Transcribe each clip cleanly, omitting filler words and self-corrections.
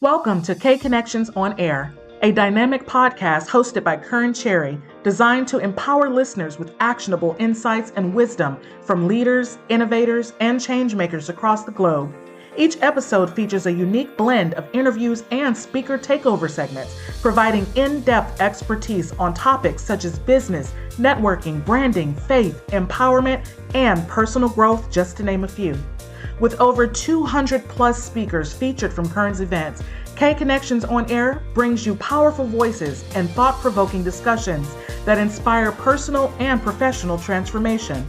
Welcome to KKonnections On Air, a dynamic podcast hosted by Kearn Cherry, designed to empower listeners with actionable insights and wisdom from leaders, innovators, and changemakers across the globe. Each episode features a unique blend of interviews and speaker takeover segments, providing in-depth expertise on topics such as business, networking, branding, faith, empowerment, and personal growth, just to name a few. With over 200 plus speakers featured from Kearn's events, KKonnections On Air brings you powerful voices and thought-provoking discussions that inspire personal and professional transformation.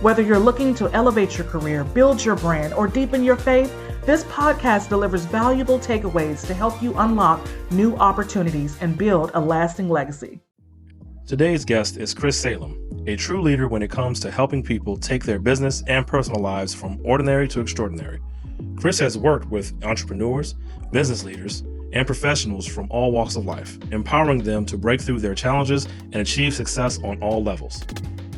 Whether you're looking to elevate your career, build your brand, or deepen your faith, this podcast delivers valuable takeaways to help you unlock new opportunities and build a lasting legacy. Today's guest is Chris Salem, a true leader when it comes to helping people take their business and personal lives from ordinary to extraordinary. Chris has worked with entrepreneurs, business leaders, and professionals from all walks of life, empowering them to break through their challenges and achieve success on all levels.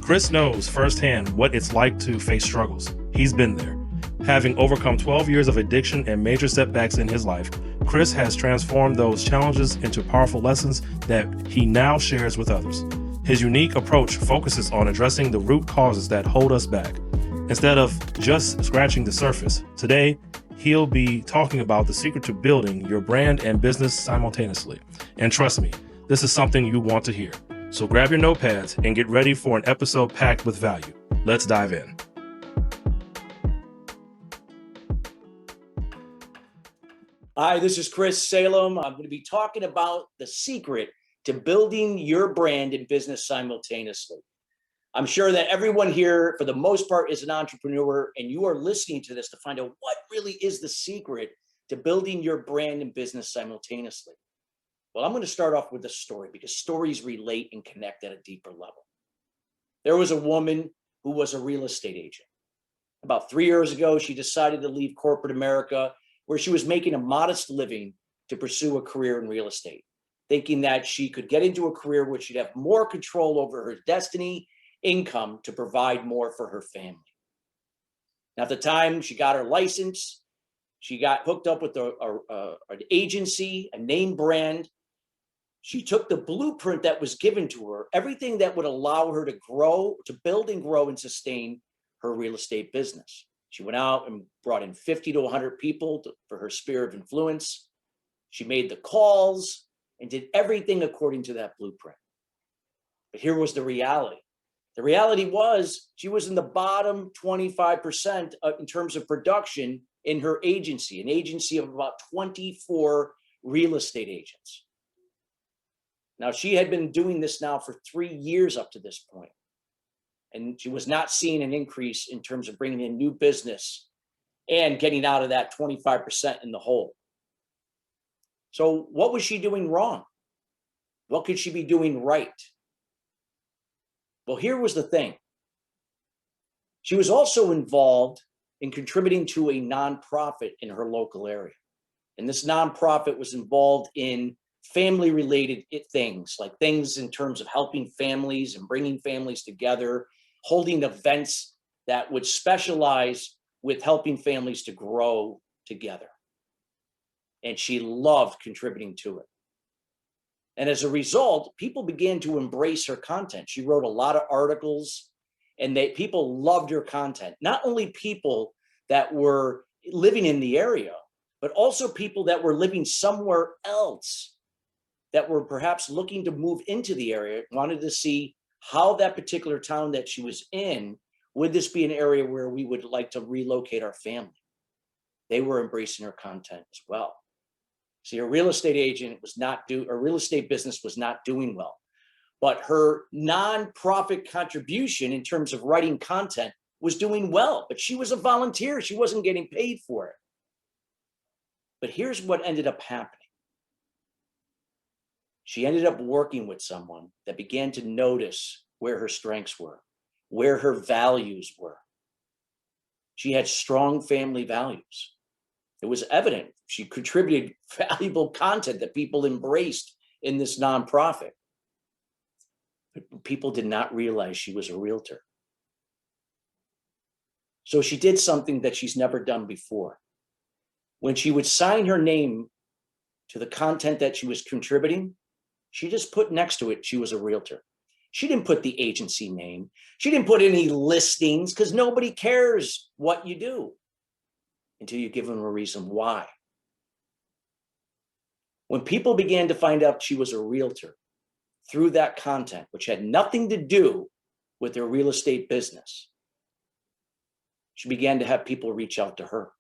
Chris knows firsthand what it's like to face struggles. He's been there. Having overcome 12 years of addiction and major setbacks in his life, Chris has transformed those challenges into powerful lessons that he now shares with others. His unique approach focuses on addressing the root causes that hold us back, instead of just scratching the surface. Today, he'll be talking about the secret to building your brand and business simultaneously. And trust me, this is something you want to hear. So grab your notepads and get ready for an episode packed with value. Let's dive in. Hi, this is Chris Salem. I'm going to be talking about the secret to building your brand and business simultaneously. I'm sure that everyone here, for the most part, is an entrepreneur, and you are listening to this to find out what really is the secret to building your brand and business simultaneously. Well, I'm going to start off with a story because stories relate and connect at a deeper level. There was a woman who was a real estate agent. About 3 years ago, she decided to leave corporate America, where she was making a modest living, to pursue a career in real estate, thinking that she could get into a career where she'd have more control over her destiny, income to provide more for her family. Now, at the time she got her license, she got hooked up with an agency, a name brand. She took the blueprint that was given to her, everything that would allow her to grow, to build and grow and sustain her real estate business. She went out and brought in 50 to 100 people for her sphere of influence. She made the calls and did everything according to that blueprint. But here was the reality. The reality was she was in the bottom 25% in terms of production in her agency, an agency of about 24 real estate agents. Now, she had been doing this now for 3 years up to this point, and she was not seeing an increase in terms of bringing in new business and getting out of that 25% in the hole. So what was she doing wrong? What could she be doing right? Well, here was the thing. She was also involved in contributing to a nonprofit in her local area. And this nonprofit was involved in family-related things, like things in terms of helping families and bringing families together, holding events that would specialize with helping families to grow together. And she loved contributing to it. And as a result, people began to embrace her content. She wrote a lot of articles, and people loved her content. Not only people that were living in the area, but also people that were living somewhere else that were perhaps looking to move into the area, wanted to see how that particular town that she was in, would this be an area where we would like to relocate our family? They were embracing her content as well. See, her real estate agent her real estate business was not doing well, but her nonprofit contribution in terms of writing content was doing well, but she was a volunteer. She wasn't getting paid for it. But here's what ended up happening. She ended up working with someone that began to notice where her strengths were, where her values were. She had strong family values. It was evident. She contributed valuable content that people embraced in this nonprofit. But people did not realize she was a realtor. So she did something that she's never done before. When she would sign her name to the content that she was contributing, she just put next to it, she was a realtor. She didn't put the agency name. She didn't put any listings because nobody cares what you do until you give them a reason why. When people began to find out she was a realtor through that content, which had nothing to do with their real estate business, she began to have people reach out to her.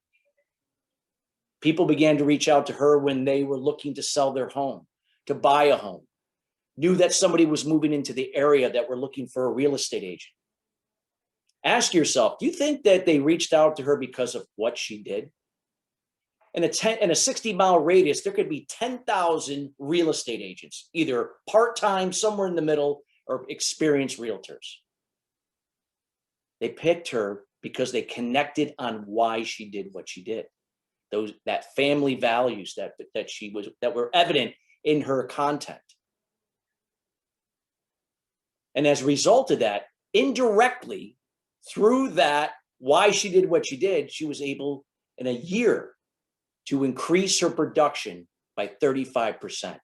People began to reach out to her when they were looking to sell their home, to buy a home, knew that somebody was moving into the area that were looking for a real estate agent. Ask yourself, do you think that they reached out to her because of what she did? In a 60-mile radius, there could be 10,000 real estate agents, either part-time, somewhere in the middle, or experienced realtors. They picked her because they connected on why she did what she did. That family values that were evident in her content. And as a result of that, indirectly, through that, why she did what she did, she was able in a year to increase her production by 35%.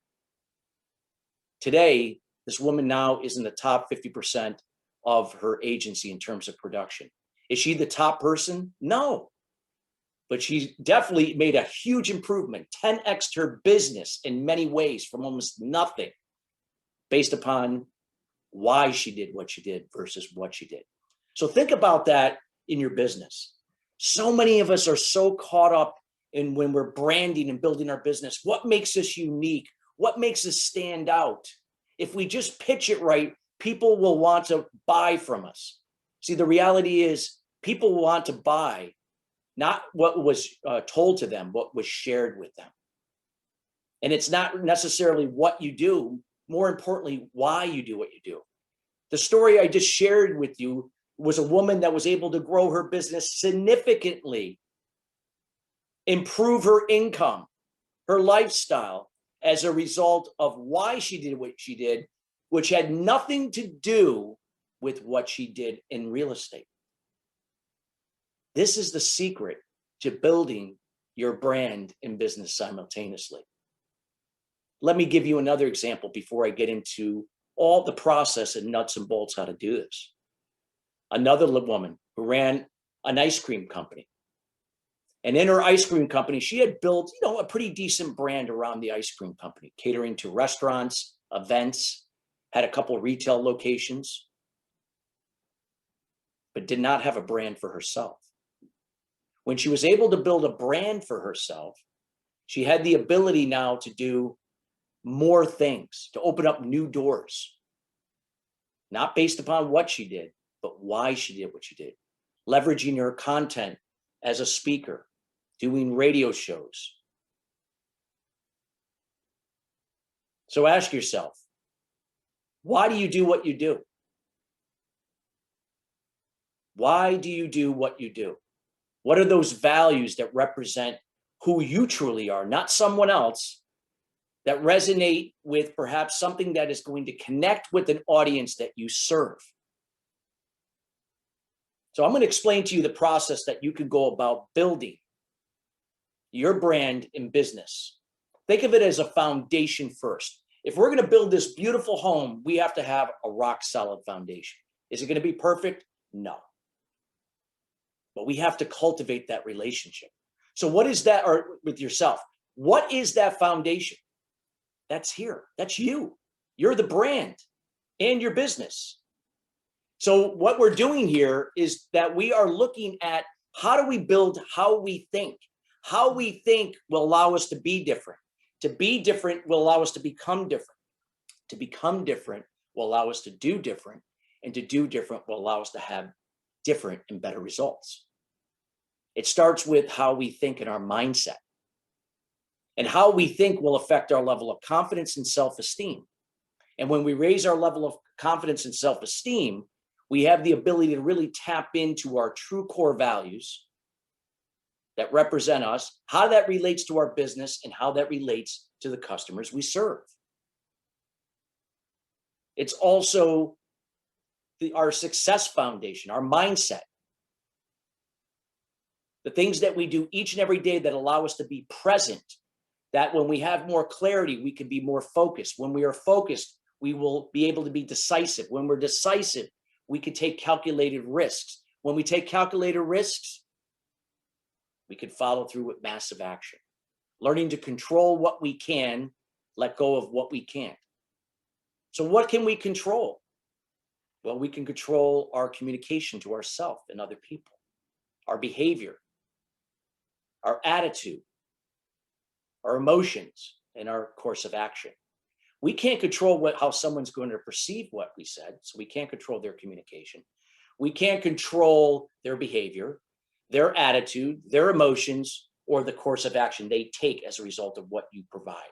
Today, this woman now is in the top 50% of her agency in terms of production. Is she the top person? No. But she's definitely made a huge improvement, 10x'd her business in many ways from almost nothing based upon why she did what she did versus what she did. So think about that in your business. So many of us are so caught up in when we're branding and building our business, what makes us unique? What makes us stand out? If we just pitch it right, people will want to buy from us. See, the reality is people want to buy not what was told to them, what was shared with them. And it's not necessarily what you do, more importantly, why you do what you do. The story I just shared with you was a woman that was able to grow her business significantly, improve her income, her lifestyle, as a result of why she did what she did, which had nothing to do with what she did in real estate. This is the secret to building your brand and business simultaneously. Let me give you another example before I get into all the process and nuts and bolts how to do this. Another woman who ran an ice cream company. And in her ice cream company, she had built, a pretty decent brand around the ice cream company, catering to restaurants, events, had a couple of retail locations, but did not have a brand for herself. When she was able to build a brand for herself, she had the ability now to do more things, to open up new doors, not based upon what she did, but why she did what she did, leveraging her content as a speaker, doing radio shows. So ask yourself, why do you do what you do? Why do you do what you do? What are those values that represent who you truly are, not someone else, that resonate with perhaps something that is going to connect with an audience that you serve? So I'm going to explain to you the process that you can go about building your brand in business. Think of it as a foundation first. If we're going to build this beautiful home, we have to have a rock solid foundation. Is it going to be perfect? No. But we have to cultivate that relationship. So what is that, or with yourself? What is that foundation? That's here. That's you. You're the brand and your business. So what we're doing here is that we are looking at how do we build how we think. How we think will allow us to be different. To be different will allow us to become different. To become different will allow us to do different. And to do different will allow us to have different and better results. It starts with how we think and our mindset. And how we think will affect our level of confidence and self-esteem. And when we raise our level of confidence and self-esteem, we have the ability to really tap into our true core values that represent us, how that relates to our business, and how that relates to the customers we serve. It's also our success foundation, our mindset. The things that we do each and every day that allow us to be present that when we have more clarity, we can be more focused. When we are focused, we will be able to be decisive. When we're decisive, we can take calculated risks. When we take calculated risks, we can follow through with massive action. Learning to control what we can, let go of what we can't. So what can we control? Well, we can control our communication to ourselves and other people, our behavior, our attitude, our emotions, and our course of action. We can't control how someone's going to perceive what we said, so we can't control their communication. We can't control their behavior, their attitude, their emotions, or the course of action they take as a result of what you provide.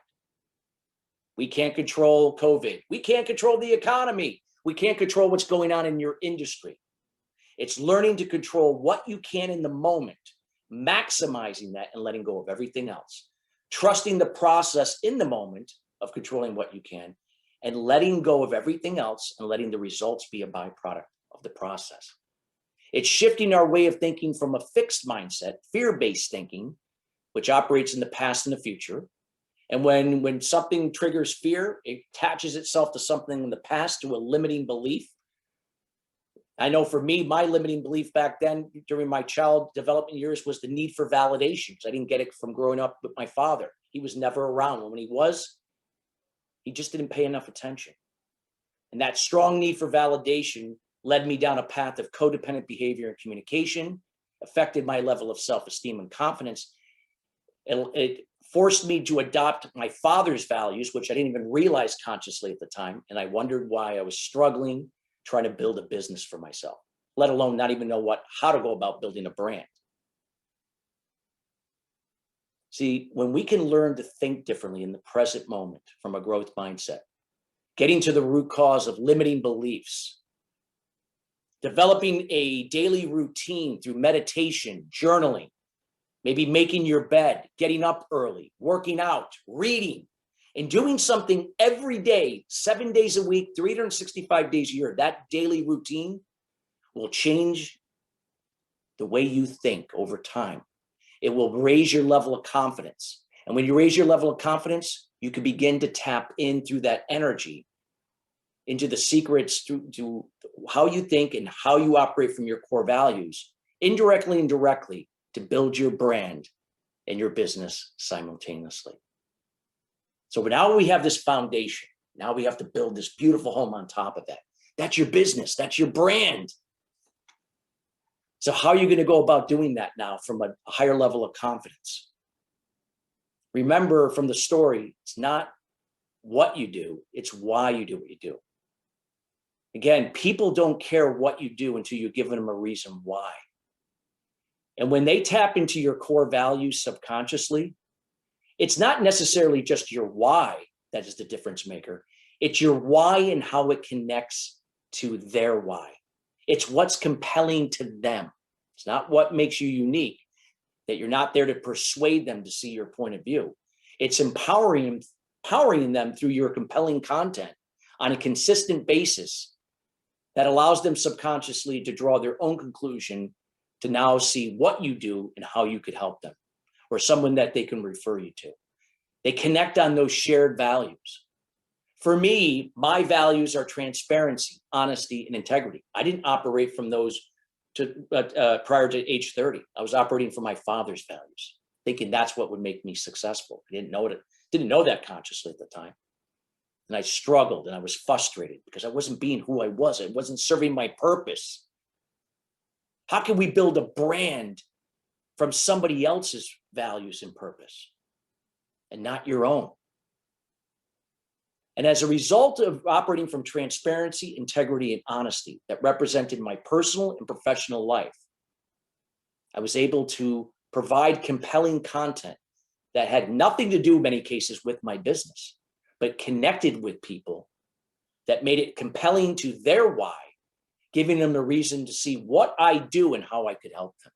We can't control COVID. We can't control the economy. We can't control what's going on in your industry. It's learning to control what you can in the moment, maximizing that and letting go of everything else. Trusting the process in the moment of controlling what you can and letting go of everything else and letting the results be a byproduct of the process. It's shifting our way of thinking from a fixed mindset, fear-based thinking, which operates in the past and the future. And when something triggers fear, it attaches itself to something in the past, to a limiting belief. I know for me, my limiting belief back then during my child development years was the need for validation, because I didn't get it from growing up with my father. He was never around. When he was, he just didn't pay enough attention. And that strong need for validation led me down a path of codependent behavior and communication, affected my level of self-esteem and confidence. It forced me to adopt my father's values, which I didn't even realize consciously at the time. And I wondered why I was struggling trying to build a business for myself, let alone not even know how to go about building a brand. See, when we can learn to think differently in the present moment from a growth mindset, getting to the root cause of limiting beliefs, developing a daily routine through meditation, journaling, maybe making your bed, getting up early, working out, reading, and doing something every day, 7 days a week, 365 days a year, that daily routine will change the way you think over time. It will raise your level of confidence. And when you raise your level of confidence, you can begin to tap in through that energy into the secrets to how you think and how you operate from your core values, indirectly and directly, to build your brand and your business simultaneously. So now we have this foundation. Now we have to build this beautiful home on top of that. That's your business. That's your brand. So how are you going to go about doing that now from a higher level of confidence? Remember from the story, it's not what you do, it's why you do what you do. Again, people don't care what you do until you've given them a reason why. And when they tap into your core values subconsciously, it's not necessarily just your why that is the difference maker. It's your why and how it connects to their why. It's what's compelling to them. It's not what makes you unique, that you're not there to persuade them to see your point of view. It's empowering them through your compelling content on a consistent basis that allows them subconsciously to draw their own conclusion to now see what you do and how you could help them, or someone that they can refer you to. They connect on those shared values. For me, my values are transparency, honesty, and integrity. I didn't operate from those prior to age 30. I was operating from my father's values, thinking that's what would make me successful. I didn't know that consciously at the time. And I struggled and I was frustrated because I wasn't being who I was. I wasn't serving my purpose. How can we build a brand from somebody else's values and purpose and not your own? And as a result of operating from transparency, integrity, and honesty that represented my personal and professional life, I was able to provide compelling content that had nothing to do in many cases with my business, but connected with people that made it compelling to their why, giving them a reason to see what I do and how I could help them.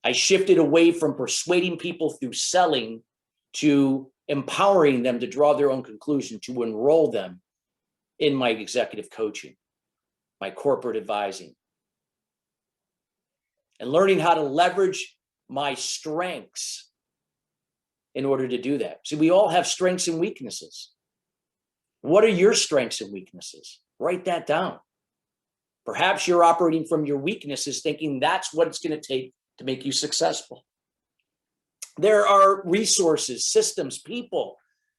I shifted away from persuading people through selling to empowering them to draw their own conclusion, to enroll them in my executive coaching, my corporate advising, and learning how to leverage my strengths in order to do that. See, we all have strengths and weaknesses. What are your strengths and weaknesses? Write that down. Perhaps you're operating from your weaknesses, thinking that's what it's going to take to make you successful. There are resources, systems, people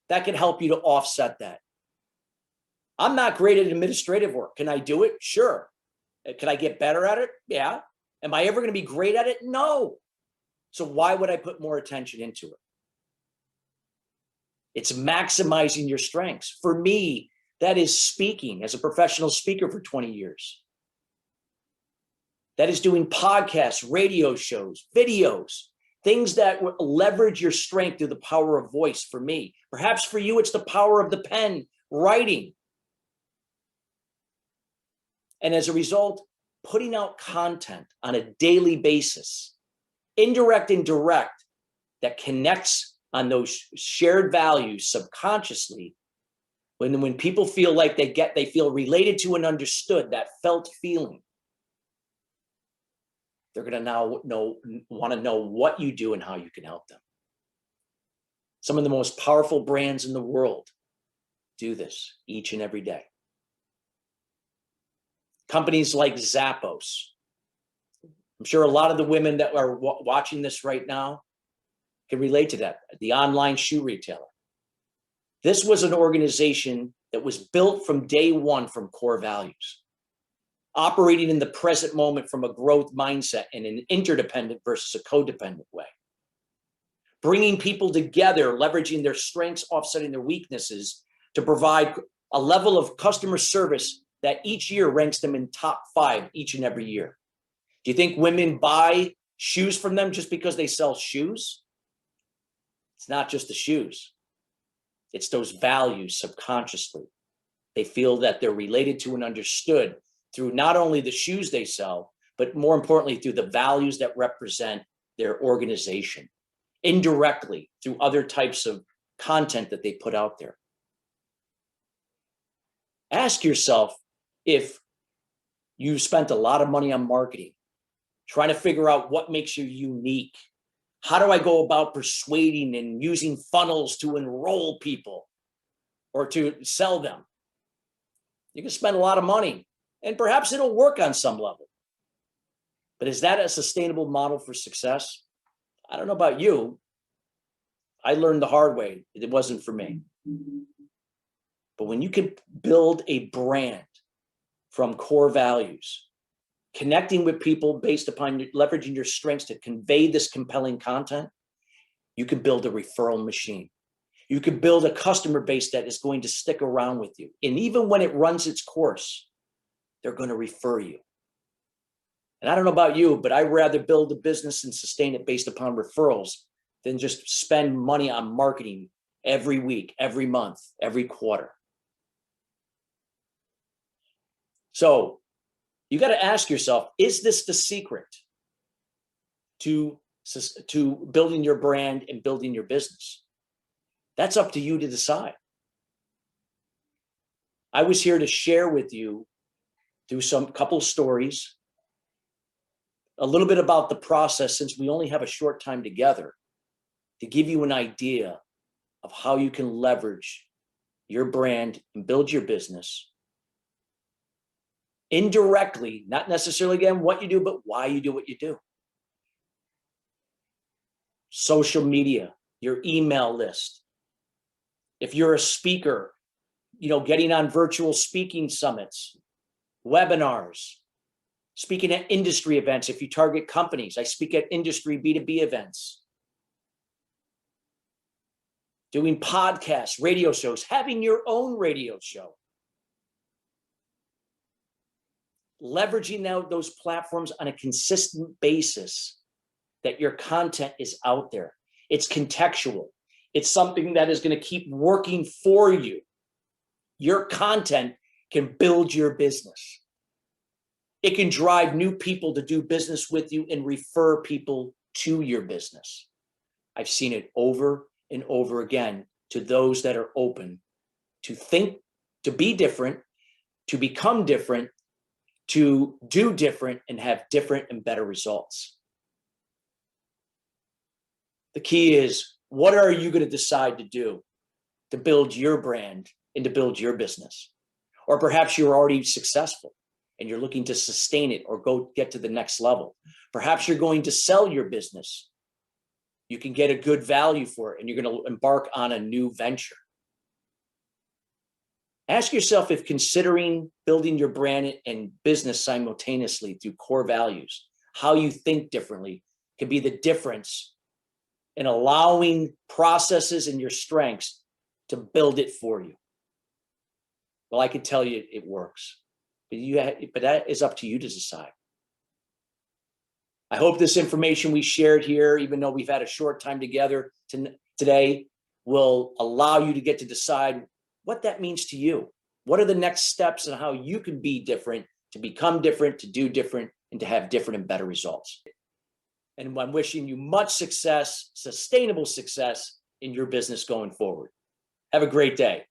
that can help you to offset that. I'm not great at administrative work. Can I do it? Sure. Can I get better at it? Yeah. Am I ever going to be great at it? No. So why would I put more attention into it? It's maximizing your strengths. For me, that is speaking as a professional speaker for 20 years. That is doing podcasts, radio shows, videos, things that leverage your strength through the power of voice for me. Perhaps for you, it's the power of the pen, writing. And as a result, putting out content on a daily basis, indirect and direct, that connects on those shared values subconsciously. When people feel like they feel related to and understood, that felt feeling, they're going to now want to know what you do and how you can help them. Some of the most powerful brands in the world do this each and every day. Companies like Zappos. I'm sure a lot of the women that are watching this right now can relate to that. The online shoe retailer. This was an organization that was built from day one from core values, operating in the present moment from a growth mindset in an interdependent versus a codependent way, bringing people together, leveraging their strengths, offsetting their weaknesses to provide a level of customer service that each year ranks them in top 5 each and every year. Do you think women buy shoes from them just because they sell shoes? It's not just the shoes. It's those values subconsciously. They feel that they're related to and understood through not only the shoes they sell, but more importantly, through the values that represent their organization, indirectly through other types of content that they put out there. Ask yourself if you've spent a lot of money on marketing, trying to figure out what makes you unique. How do I go about persuading and using funnels to enroll people or to sell them? You can spend a lot of money and perhaps it'll work on some level. But is that a sustainable model for success? I don't know about you. I learned the hard way. It wasn't for me. But when you can build a brand from core values, connecting with people based upon leveraging your strengths to convey this compelling content, you can build a referral machine. You can build a customer base that is going to stick around with you. And even when it runs its course, they're going to refer you. And I don't know about you, but I'd rather build a business and sustain it based upon referrals than just spend money on marketing every week, every month, every quarter. So you got to ask yourself, is this the secret to building your brand and building your business? That's up to you to decide. I was here to share with you through some couple stories, a little bit about the process, since we only have a short time together, to give you an idea of how you can leverage your brand and build your business indirectly, not necessarily, again, what you do, but why you do what you do. Social media, your email list. If you're a speaker, getting on virtual speaking summits, webinars, speaking at industry events. If you target companies, I speak at industry B2B events. Doing podcasts, radio shows, having your own radio show. Leveraging out those platforms on a consistent basis, that your content is out there. It's contextual. It's something that is going to keep working for you. Your content can build your business. It can drive new people to do business with you and refer people to your business. I've seen it over and over again to those that are open to think, to be different, to become different, to do different and have different and better results. The key is What are you going to decide to do to build your brand and to build your business? Or perhaps you're already successful and you're looking to sustain it or go get to the next level. Perhaps you're going to sell your business. You can get a good value for it and you're going to embark on a new venture. Ask yourself if considering building your brand and business simultaneously through core values, how you think differently, can be the difference in allowing processes and your strengths to build it for you. Well, I can tell you it works, but that is up to you to decide. I hope this information we shared here, even though we've had a short time together today, will allow you to get to decide what that means to you. What are the next steps and how you can be different, to become different, to do different, and to have different and better results. And I'm wishing you much success, sustainable success in your business going forward. Have a great day.